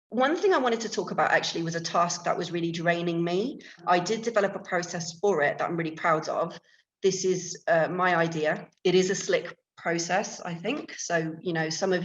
One thing I wanted to talk about actually was a task that was really draining me. I did develop a process for it that I'm really proud of. This is my idea. It is a slick process, I think. So, some of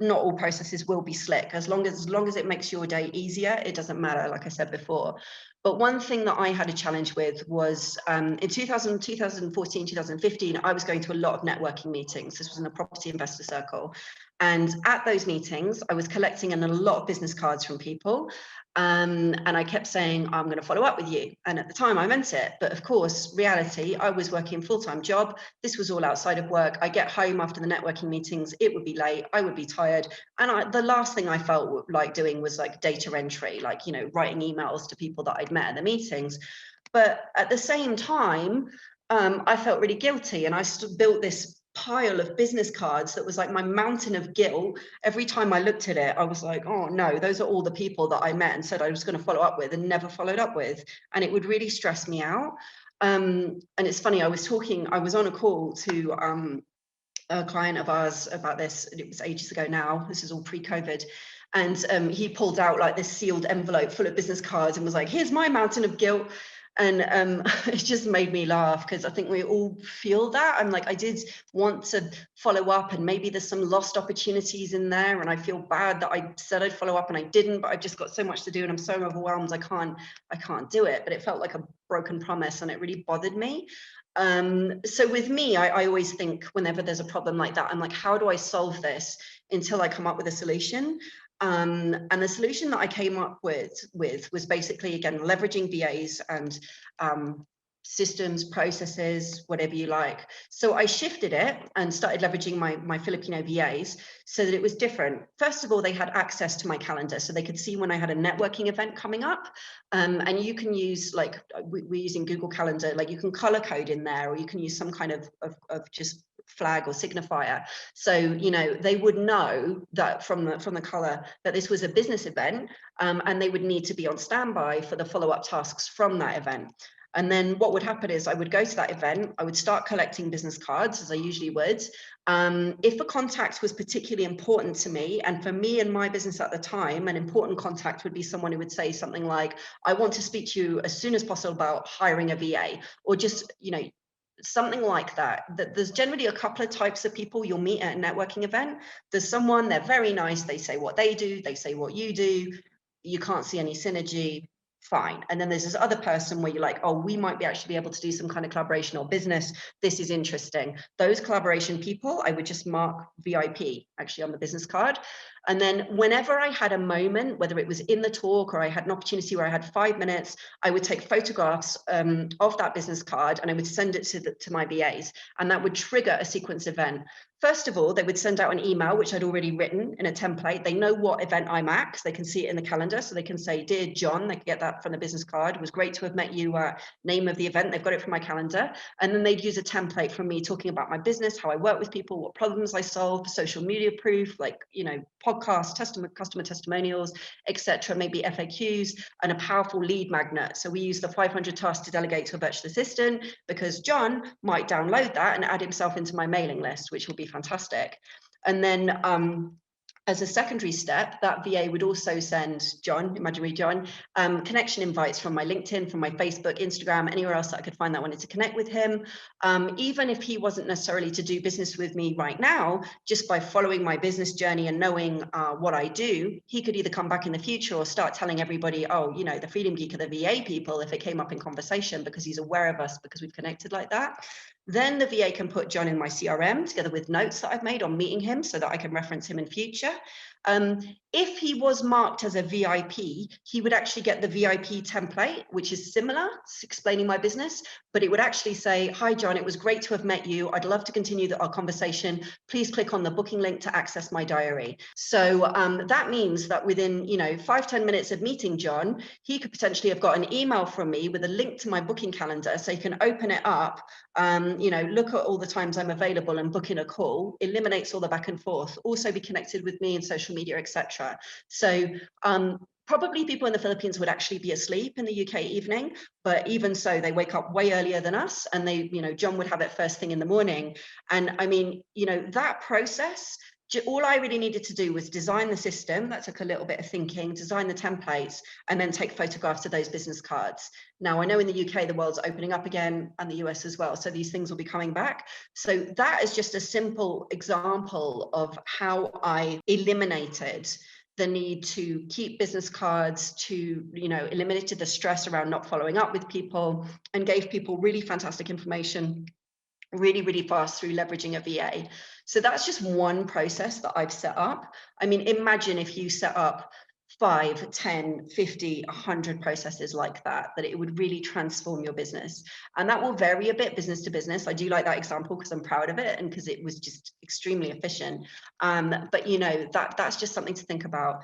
not all processes will be slick. As long as it makes your day easier, it doesn't matter, like I said before. But one thing that I had a challenge with was in 2014, 2015, I was going to a lot of networking meetings. This was in a property investor circle. And at those meetings, I was collecting in a lot of business cards from people. And I kept saying, I'm going to follow up with you. And at the time I meant it. But of course, reality, I was working a full-time job. This was all outside of work. I get home after the networking meetings. It would be late. I would be tired. And the last thing I felt like doing was like data entry, like, writing emails to people that I'd met at the meetings. But at the same time, I felt really guilty. And I built this pile of business cards that was like my mountain of guilt. Every time I looked at it, I was like, oh no, those are all the people that I met and said I was going to follow up with and never followed up with. And it would really stress me out. And it's funny, I was on a call to a client of ours about this. It was ages ago now. This is all pre-COVID. And he pulled out like this sealed envelope full of business cards and was like, here's my mountain of guilt. And it just made me laugh because I think we all feel that. I'm like, I did want to follow up and maybe there's some lost opportunities in there. And I feel bad that I said I'd follow up and I didn't, but I've just got so much to do and I'm so overwhelmed. I can't do it. But it felt like a broken promise and it really bothered me. So with me, I always think whenever there's a problem like that, I'm like, how do I solve this until I come up with a solution? And the solution that I came up with was basically, again, leveraging VAs and systems, processes, whatever you like. So I shifted it and started leveraging my Filipino VAs so that it was different. First of all, they had access to my calendar, so they could see when I had a networking event coming up. And you can use, like, we're using Google Calendar, like you can color code in there, or you can use some kind of just flag or signifier. So, they would know that from the color that this was a business event, and they would need to be on standby for the follow-up tasks from that event. And then what would happen is I would go to that event, I would start collecting business cards, as I usually would. If a contact was particularly important to me, and for me and my business at the time, an important contact would be someone who would say something like, I want to speak to you as soon as possible about hiring a VA, or just, something like that. There's generally a couple of types of people you'll meet at a networking event. There's someone, they're very nice, they say what they do, they say what you do, you can't see any synergy, fine. And then there's this other person where you're like, oh, we might actually be able to do some kind of collaboration or business. This is interesting. Those collaboration people, I would just mark VIP actually on the business card. And then whenever I had a moment, whether it was in the talk or I had an opportunity where I had 5 minutes, I would take photographs of that business card and I would send it to my VAs, and that would trigger a sequence event. First of all, they would send out an email, which I'd already written in a template. They know what event I'm at because they can see it in the calendar. So they can say, Dear John, they can get that from the business card. It was great to have met you. Name of the event, they've got it from my calendar. And then they'd use a template from me talking about my business, how I work with people, what problems I solve, social media proof, like, podcasts, customer testimonials, etc., maybe FAQs, and a powerful lead magnet. So we use the 500 tasks to delegate to a virtual assistant because John might download that and add himself into my mailing list, which will be fantastic. And then as a secondary step, that VA would also send John, imaginary John, connection invites from my LinkedIn, from my Facebook, Instagram, anywhere else that I could find that wanted to connect with him. Even if he wasn't necessarily to do business with me right now, just by following my business journey and knowing what I do, he could either come back in the future or start telling everybody, oh, the Freedom Geek are the VA people, if it came up in conversation, because he's aware of us because we've connected like that. Then the VA can put John in my CRM together with notes that I've made on meeting him so that I can reference him in future. If he was marked as a VIP, he would actually get the VIP template, which is similar, explaining my business, but it would actually say, hi, John, it was great to have met you. I'd love to continue our conversation. Please click on the booking link to access my diary. So that means that within 5-10 minutes of meeting John, he could potentially have got an email from me with a link to my booking calendar, so he can open it up, look at all the times I'm available and book in a call, eliminates all the back and forth, also be connected with me in social media, etc. So probably people in the Philippines would actually be asleep in the UK evening, but even so, they wake up way earlier than us, and John would have it first thing in the morning. And I mean, that process all I really needed to do was design the system. That took a little bit of thinking, design the templates, and then take photographs of those business cards. Now, I know in the UK, the world's opening up again, and the US as well. So these things will be coming back. So that is just a simple example of how I eliminated the need to keep business cards, to, eliminated the stress around not following up with people, and gave people really fantastic information really, really fast through leveraging a VA. So that's just one process that I've set up. I mean, imagine if you set up 5, 10, 50, 100 processes like that it would really transform your business. And that will vary a bit business to business. I do like that example because I'm proud of it and because it was just extremely efficient. But that's just something to think about.